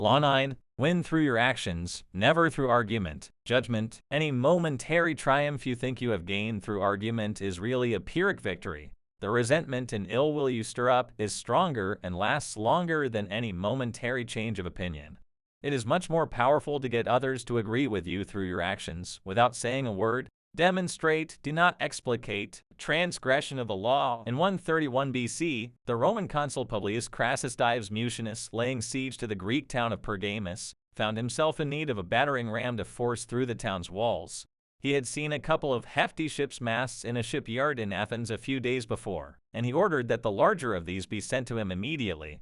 Law 9. Win through your actions, never through argument. Judgment. Any momentary triumph you think you have gained through argument is really a Pyrrhic victory. The resentment and ill will you stir up is stronger and lasts longer than any momentary change of opinion. It is much more powerful to get others to agree with you through your actions, without saying a word. Demonstrate, do not explicate, transgression of the law. In 131 BC, the Roman consul Publius Crassus Dives Mucius, laying siege to the Greek town of Pergamus, found himself in need of a battering ram to force through the town's walls. He had seen a couple of hefty ship's masts in a shipyard in Athens a few days before, and he ordered that the larger of these be sent to him immediately.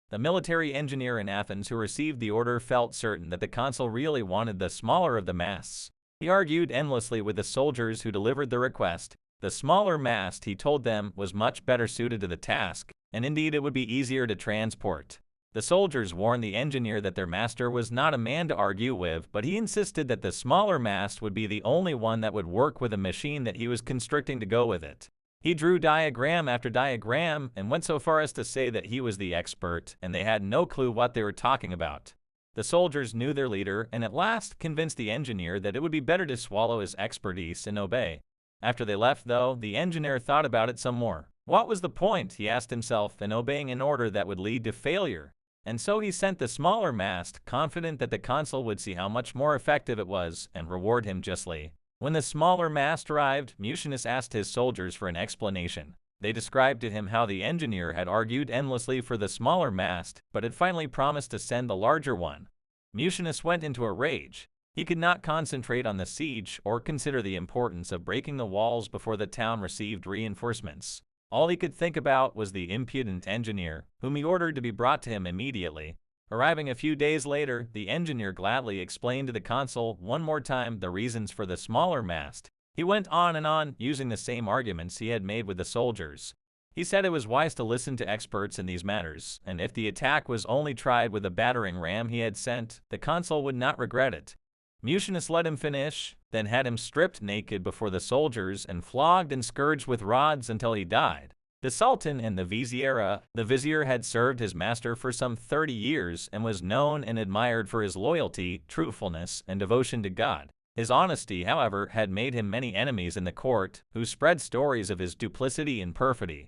The military engineer in Athens who received the order felt certain that the consul really wanted the smaller of the masts. He argued endlessly with the soldiers who delivered the request. The smaller mast, he told them, was much better suited to the task, and indeed it would be easier to transport. The soldiers warned the engineer that their master was not a man to argue with, but he insisted that the smaller mast would be the only one that would work with the machine that he was constructing to go with it. He drew diagram after diagram and went so far as to say that he was the expert, and they had no clue what they were talking about. The soldiers knew their leader and at last convinced the engineer that it would be better to swallow his expertise and obey. After they left, though, the engineer thought about it some more. What was the point, he asked himself, in obeying an order that would lead to failure? And so he sent the smaller mast, confident that the consul would see how much more effective it was and reward him justly. When the smaller mast arrived, Mucius asked his soldiers for an explanation. They described to him how the engineer had argued endlessly for the smaller mast, but had finally promised to send the larger one. Mucius went into a rage. He could not concentrate on the siege or consider the importance of breaking the walls before the town received reinforcements. All he could think about was the impudent engineer, whom he ordered to be brought to him immediately. Arriving a few days later, the engineer gladly explained to the consul one more time the reasons for the smaller mast. He went on, using the same arguments he had made with the soldiers. He said it was wise to listen to experts in these matters, and if the attack was only tried with the battering ram he had sent, the consul would not regret it. Mucius let him finish, then had him stripped naked before the soldiers and flogged and scourged with rods until he died. The Sultan and the vizier had served his master for some 30 years and was known and admired for his loyalty, truthfulness, and devotion to God. His honesty, however, had made him many enemies in the court, who spread stories of his duplicity and perfidy.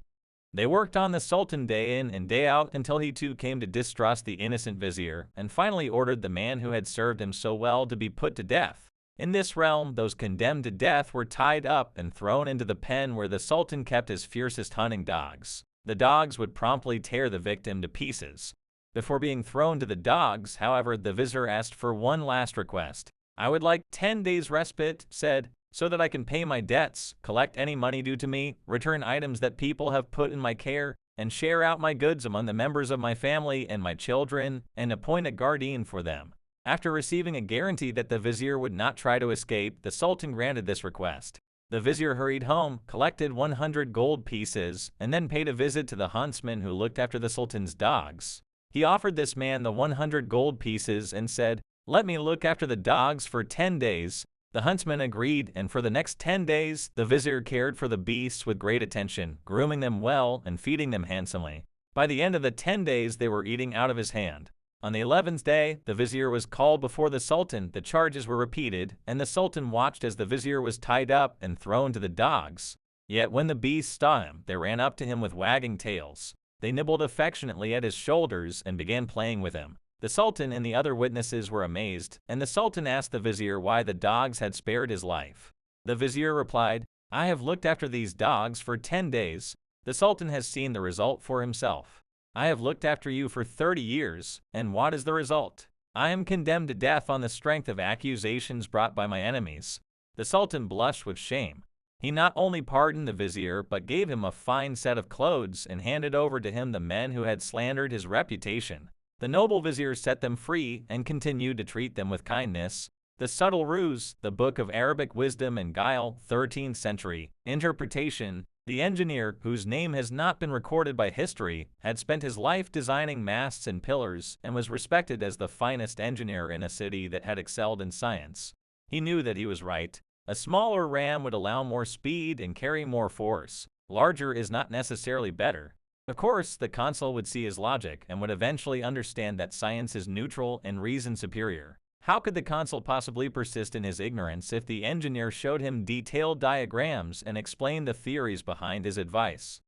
They worked on the Sultan day in and day out until he too came to distrust the innocent vizier, and finally ordered the man who had served him so well to be put to death. In this realm, those condemned to death were tied up and thrown into the pen where the Sultan kept his fiercest hunting dogs. The dogs would promptly tear the victim to pieces. Before being thrown to the dogs, however, the vizier asked for one last request. "I would like 10 days respite," said, "so that I can pay my debts, collect any money due to me, return items that people have put in my care, and share out my goods among the members of my family and my children, and appoint a guardian for them." After receiving a guarantee that the vizier would not try to escape, the Sultan granted this request. The vizier hurried home, collected 100 gold pieces, and then paid a visit to the huntsman who looked after the Sultan's dogs. He offered this man the 100 gold pieces and said, "Let me look after the dogs for 10 days. The huntsman agreed, and for the next 10 days, the vizier cared for the beasts with great attention, grooming them well and feeding them handsomely. By the end of the 10 days, they were eating out of his hand. On the 11th day, the vizier was called before the Sultan, the charges were repeated, and the Sultan watched as the vizier was tied up and thrown to the dogs. Yet when the beasts saw him, they ran up to him with wagging tails. They nibbled affectionately at his shoulders and began playing with him. The Sultan and the other witnesses were amazed, and the Sultan asked the vizier why the dogs had spared his life. The vizier replied, "I have looked after these dogs for 10 days. The Sultan has seen the result for himself. I have looked after you for 30 years, and what is the result? I am condemned to death on the strength of accusations brought by my enemies." The Sultan blushed with shame. He not only pardoned the vizier, but gave him a fine set of clothes and handed over to him the men who had slandered his reputation. The noble vizier set them free and continued to treat them with kindness. The Subtle Ruse, the Book of Arabic Wisdom and Guile, 13th century. Interpretation. The engineer, whose name has not been recorded by history, had spent his life designing masts and pillars and was respected as the finest engineer in a city that had excelled in science. He knew that he was right. A smaller ram would allow more speed and carry more force. Larger is not necessarily better. Of course, the consul would see his logic and would eventually understand that science is neutral and reason superior. How could the consul possibly persist in his ignorance if the engineer showed him detailed diagrams and explained the theories behind his advice?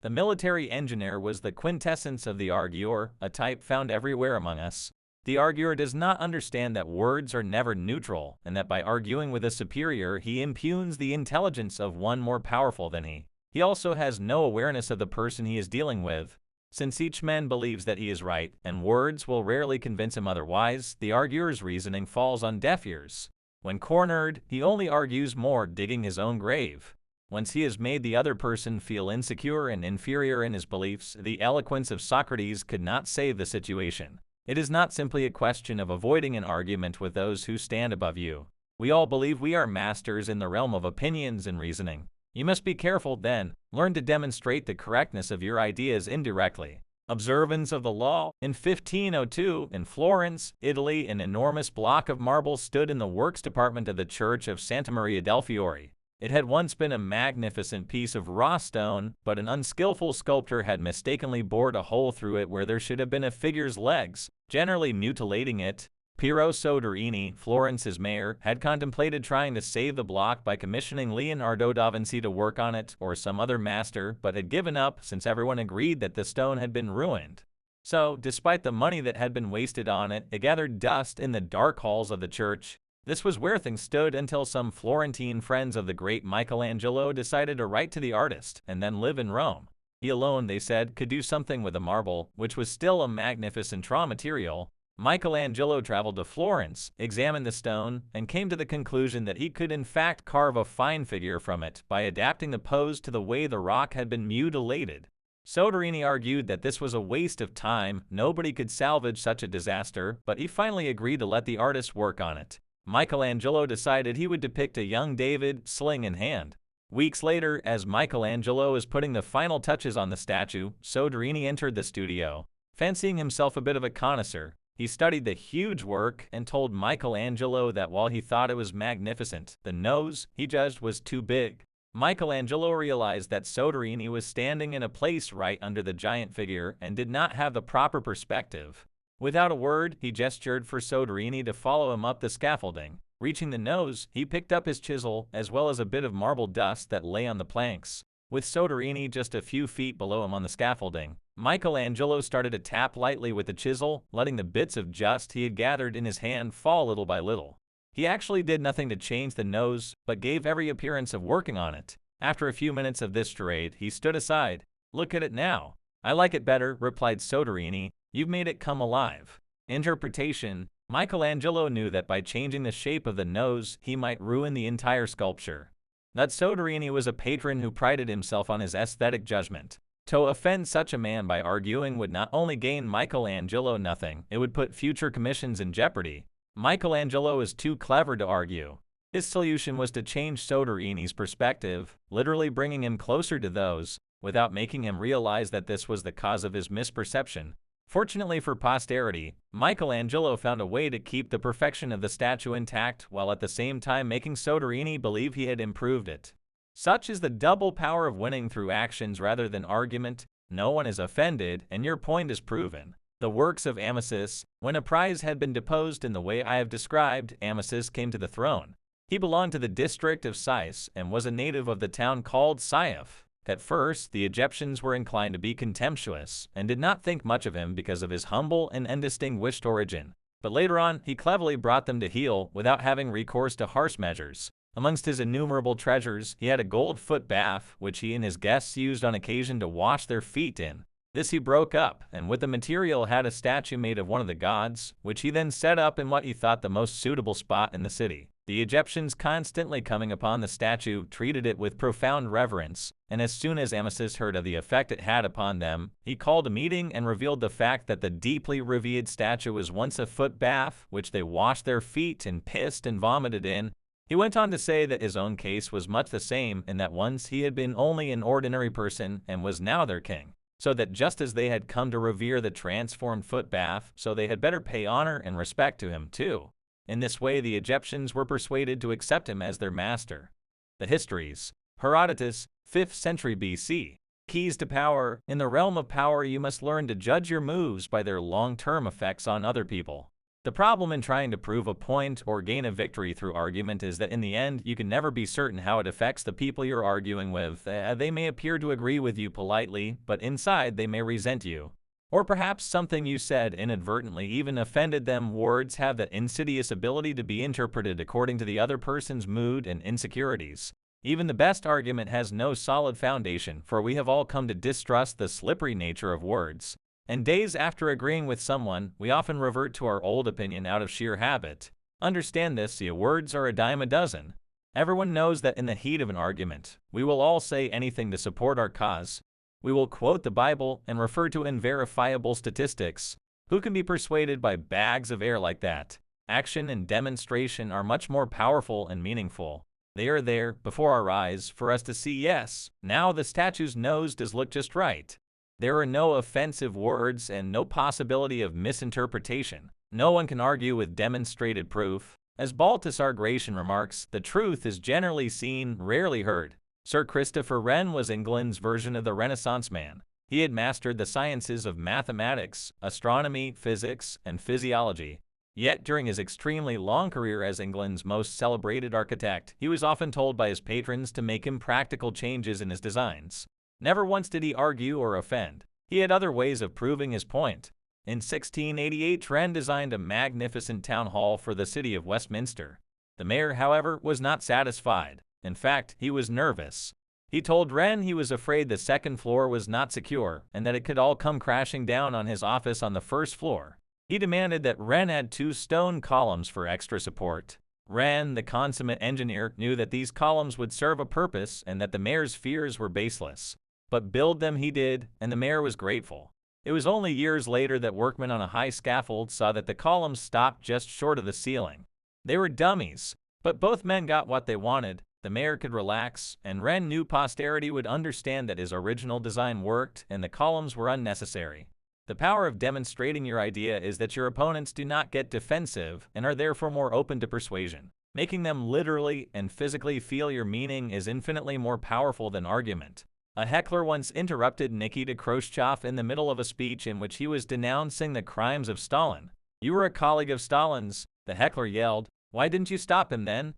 The military engineer was the quintessence of the arguer, a type found everywhere among us. The arguer does not understand that words are never neutral, and that by arguing with a superior he impugns the intelligence of one more powerful than he. He also has no awareness of the person he is dealing with. Since each man believes that he is right, and words will rarely convince him otherwise, the arguer's reasoning falls on deaf ears. When cornered, he only argues more, digging his own grave. Once he has made the other person feel insecure and inferior in his beliefs, the eloquence of Socrates could not save the situation. It is not simply a question of avoiding an argument with those who stand above you. We all believe we are masters in the realm of opinions and reasoning. You must be careful then. Learn to demonstrate the correctness of your ideas indirectly. Observance of the law. In 1502, in Florence, Italy, an enormous block of marble stood in the works department of the Church of Santa Maria del Fiore. It had once been a magnificent piece of raw stone, but an unskillful sculptor had mistakenly bored a hole through it where there should have been a figure's legs, generally mutilating it. Piero Soderini, Florence's mayor, had contemplated trying to save the block by commissioning Leonardo da Vinci to work on it or some other master, but had given up since everyone agreed that the stone had been ruined. So, despite the money that had been wasted on it, it gathered dust in the dark halls of the church. This was where things stood until some Florentine friends of the great Michelangelo decided to write to the artist and then live in Rome. He alone, they said, could do something with the marble, which was still a magnificent raw material. Michelangelo traveled to Florence, examined the stone, and came to the conclusion that he could in fact carve a fine figure from it by adapting the pose to the way the rock had been mutilated. Soderini argued that this was a waste of time, nobody could salvage such a disaster, but he finally agreed to let the artist work on it. Michelangelo decided he would depict a young David, sling in hand. Weeks later, as Michelangelo was putting the final touches on the statue, Soderini entered the studio. Fancying himself a bit of a connoisseur, he studied the huge work and told Michelangelo that while he thought it was magnificent, the nose, he judged, was too big. Michelangelo realized that Soderini was standing in a place right under the giant figure and did not have the proper perspective. Without a word, he gestured for Soderini to follow him up the scaffolding. Reaching the nose, he picked up his chisel, as well as a bit of marble dust that lay on the planks. With Soderini just a few feet below him on the scaffolding, Michelangelo started to tap lightly with the chisel, letting the bits of dust he had gathered in his hand fall little by little. He actually did nothing to change the nose, but gave every appearance of working on it. After a few minutes of this charade, he stood aside. "Look at it now." "I like it better," replied Soderini. "You've made it come alive." Interpretation. Michelangelo knew that by changing the shape of the nose, he might ruin the entire sculpture. That Soderini was a patron who prided himself on his aesthetic judgment. To offend such a man by arguing would not only gain Michelangelo nothing, it would put future commissions in jeopardy. Michelangelo is too clever to argue. His solution was to change Soderini's perspective, literally bringing him closer to those, without making him realize that this was the cause of his misperception. Fortunately for posterity, Michelangelo found a way to keep the perfection of the statue intact while at the same time making Soderini believe he had improved it. Such is the double power of winning through actions rather than argument. No one is offended, and your point is proven. The works of Amasis. When a prize had been deposed in the way I have described, Amasis came to the throne. He belonged to the district of Sais and was a native of the town called Saif. At first, the Egyptians were inclined to be contemptuous and did not think much of him because of his humble and undistinguished origin. But later on, he cleverly brought them to heel without having recourse to harsh measures. Amongst his innumerable treasures, he had a gold foot bath, which he and his guests used on occasion to wash their feet in. This he broke up, and with the material had a statue made of one of the gods, which he then set up in what he thought the most suitable spot in the city. The Egyptians, constantly coming upon the statue, treated it with profound reverence, and as soon as Amasis heard of the effect it had upon them, he called a meeting and revealed the fact that the deeply revered statue was once a foot bath, which they washed their feet and pissed and vomited in. He went on to say that his own case was much the same, in that once he had been only an ordinary person and was now their king. So that just as they had come to revere the transformed foot bath, so they had better pay honor and respect to him too. In this way the Egyptians were persuaded to accept him as their master. The Histories. Herodotus, 5th century BC. Keys to power. In the realm of power, you must learn to judge your moves by their long-term effects on other people. The problem in trying to prove a point or gain a victory through argument is that in the end, you can never be certain how it affects the people you're arguing with. They may appear to agree with you politely, but inside they may resent you. Or perhaps something you said inadvertently even offended them. Words have that insidious ability to be interpreted according to the other person's mood and insecurities. Even the best argument has no solid foundation, for we have all come to distrust the slippery nature of words. And days after agreeing with someone, we often revert to our old opinion out of sheer habit. Understand this, your words are a dime a dozen. Everyone knows that in the heat of an argument, we will all say anything to support our cause. We will quote the Bible and refer to unverifiable statistics. Who can be persuaded by bags of air like that? Action and demonstration are much more powerful and meaningful. They are there, before our eyes, for us to see. Yes, now the statue's nose does look just right. There are no offensive words and no possibility of misinterpretation. No one can argue with demonstrated proof. As Baltasar Gracian remarks, the truth is generally seen, rarely heard. Sir Christopher Wren was England's version of the Renaissance man. He had mastered the sciences of mathematics, astronomy, physics, and physiology. Yet during his extremely long career as England's most celebrated architect, he was often told by his patrons to make impractical changes in his designs. Never once did he argue or offend. He had other ways of proving his point. In 1688, Wren designed a magnificent town hall for the city of Westminster. The mayor, however, was not satisfied. In fact, he was nervous. He told Wren he was afraid the second floor was not secure and that it could all come crashing down on his office on the first floor. He demanded that Wren add 2 stone columns for extra support. Wren, the consummate engineer, knew that these columns would serve a purpose and that the mayor's fears were baseless. But build them he did, and the mayor was grateful. It was only years later that workmen on a high scaffold saw that the columns stopped just short of the ceiling. They were dummies, but both men got what they wanted. The mayor could relax, and Wren knew posterity would understand that his original design worked and the columns were unnecessary. The power of demonstrating your idea is that your opponents do not get defensive and are therefore more open to persuasion. Making them literally and physically feel your meaning is infinitely more powerful than argument. A heckler once interrupted Nikita Khrushchev in the middle of a speech in which he was denouncing the crimes of Stalin. "You were a colleague of Stalin's," the heckler yelled. "Why didn't you stop him then?"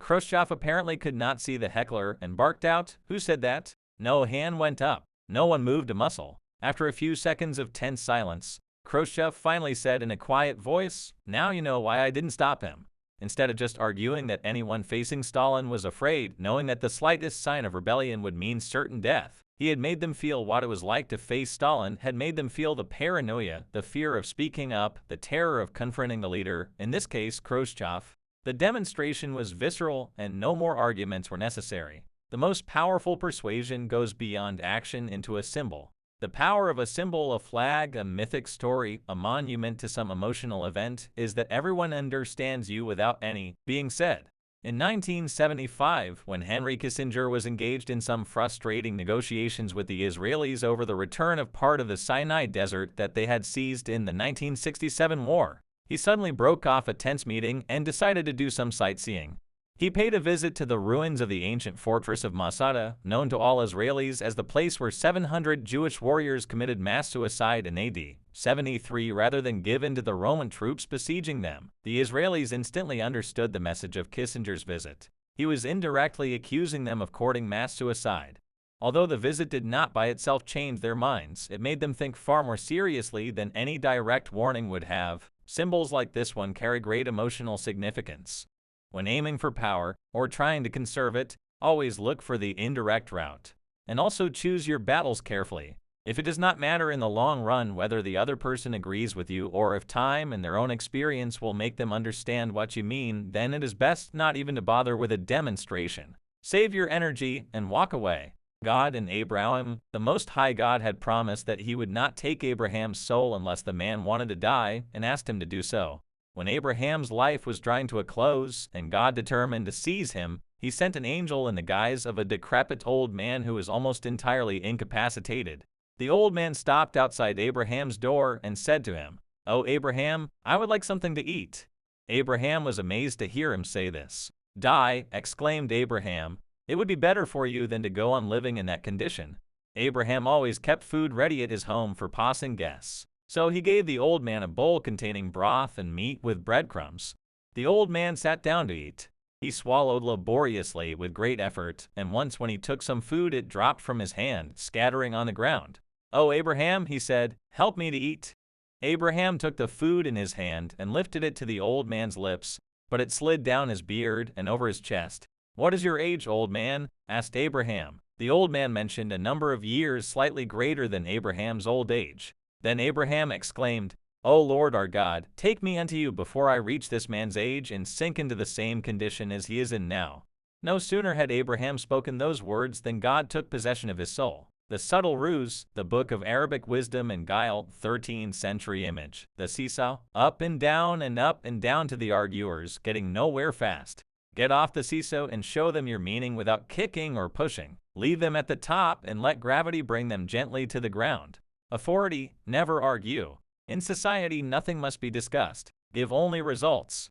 Khrushchev apparently could not see the heckler and barked out, "Who said that?" No hand went up. No one moved a muscle. After a few seconds of tense silence, Khrushchev finally said in a quiet voice, "Now you know why I didn't stop him." Instead of just arguing that anyone facing Stalin was afraid, knowing that the slightest sign of rebellion would mean certain death, he had made them feel what it was like to face Stalin, had made them feel the paranoia, the fear of speaking up, the terror of confronting the leader, in this case Khrushchev. The demonstration was visceral and no more arguments were necessary. The most powerful persuasion goes beyond action into a symbol. The power of a symbol, a flag, a mythic story, a monument to some emotional event, is that everyone understands you without any being said. In 1975, when Henry Kissinger was engaged in some frustrating negotiations with the Israelis over the return of part of the Sinai Desert that they had seized in the 1967 war, he suddenly broke off a tense meeting and decided to do some sightseeing. He paid a visit to the ruins of the ancient fortress of Masada, known to all Israelis as the place where 700 Jewish warriors committed mass suicide in AD 73 rather than give in to the Roman troops besieging them. The Israelis instantly understood the message of Kissinger's visit. He was indirectly accusing them of courting mass suicide. Although the visit did not by itself change their minds, it made them think far more seriously than any direct warning would have. Symbols like this one carry great emotional significance. When aiming for power, or trying to conserve it, always look for the indirect route. And also choose your battles carefully. If it does not matter in the long run whether the other person agrees with you or if time and their own experience will make them understand what you mean, then it is best not even to bother with a demonstration. Save your energy and walk away. God and Abraham, the Most High God had promised that he would not take Abraham's soul unless the man wanted to die and asked him to do so. When Abraham's life was drawing to a close and God determined to seize him, he sent an angel in the guise of a decrepit old man who was almost entirely incapacitated. The old man stopped outside Abraham's door and said to him, "Oh Abraham, I would like something to eat." Abraham was amazed to hear him say this. "Die," exclaimed Abraham. "It would be better for you than to go on living in that condition." Abraham always kept food ready at his home for passing guests, so he gave the old man a bowl containing broth and meat with breadcrumbs. The old man sat down to eat. He swallowed laboriously with great effort, and once when he took some food it dropped from his hand, scattering on the ground. "Oh, Abraham," he said, "help me to eat." Abraham took the food in his hand and lifted it to the old man's lips, but it slid down his beard and over his chest. "What is your age, old man?" asked Abraham. The old man mentioned a number of years slightly greater than Abraham's old age. Then Abraham exclaimed, "O Lord our God, take me unto you before I reach this man's age and sink into the same condition as he is in now." No sooner had Abraham spoken those words than God took possession of his soul. The Subtle Ruse, the Book of Arabic Wisdom and Guile, 13th century image. The seesaw, up and down to the arguers, getting nowhere fast. Get off the seesaw and show them your meaning without kicking or pushing. Leave them at the top and let gravity bring them gently to the ground. Authority, never argue. In society, nothing must be discussed. Give only results.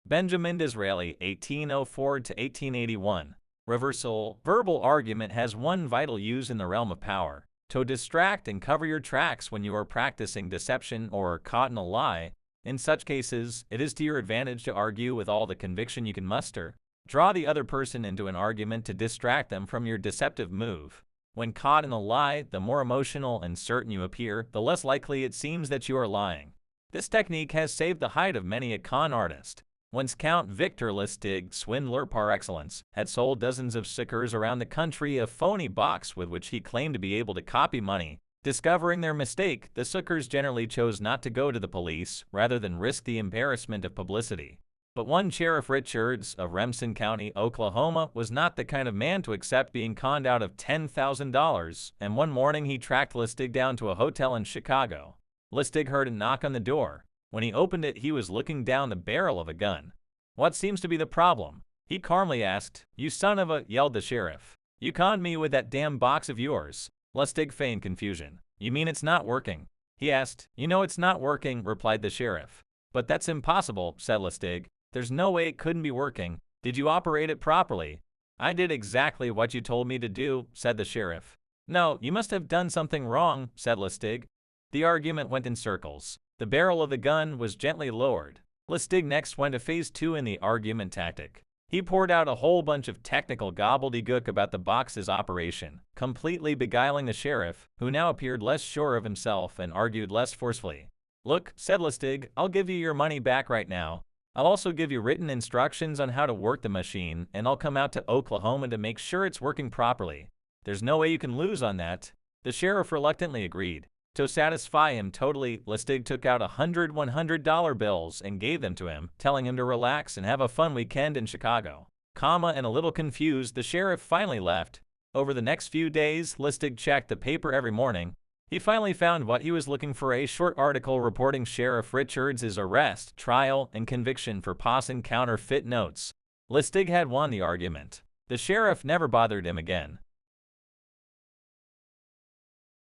Benjamin Disraeli, 1804 to 1881. Reversal. Verbal argument has one vital use in the realm of power: to distract and cover your tracks when you are practicing deception or are caught in a lie. In such cases, it is to your advantage to argue with all the conviction you can muster. Draw the other person into an argument to distract them from your deceptive move. When caught in a lie, the more emotional and certain you appear, the less likely it seems that you are lying. This technique has saved the hide of many a con artist. Once Count Victor Lustig, swindler par excellence, had sold dozens of suckers around the country a phony box with which he claimed to be able to copy money. Discovering their mistake, the suckers generally chose not to go to the police rather than risk the embarrassment of publicity. But one Sheriff Richards of Remsen County, Oklahoma, was not the kind of man to accept being conned out of $10,000, and one morning he tracked Lustig down to a hotel in Chicago. Lustig heard a knock on the door. When he opened it, he was looking down the barrel of a gun. "What seems to be the problem?" he calmly asked. "You son of a," yelled the sheriff. "You conned me with that damn box of yours." Lustig feigned confusion. "You mean it's not working?" he asked. "You know it's not working," replied the sheriff. "But that's impossible," said Lustig. "There's no way it couldn't be working. Did you operate it properly?" "I did exactly what you told me to do," said the sheriff. "No, you must have done something wrong," said Lustig. The argument went in circles. The barrel of the gun was gently lowered. Lustig next went to phase 2 in the argument tactic. He poured out a whole bunch of technical gobbledygook about the box's operation, completely beguiling the sheriff, who now appeared less sure of himself and argued less forcefully. "Look," said Lustig, "I'll give you your money back right now. I'll also give you written instructions on how to work the machine, and I'll come out to Oklahoma to make sure it's working properly. There's no way you can lose on that." The sheriff reluctantly agreed. To satisfy him totally, Lustig took out 100 $100 bills and gave them to him, telling him to relax and have a fun weekend in Chicago. And a little confused, the sheriff finally left. Over the next few days, Lustig checked the paper every morning. He finally found what he was looking for: a short article reporting Sheriff Richards' arrest, trial, and conviction for passing counterfeit notes. Lustig had won the argument. The sheriff never bothered him again.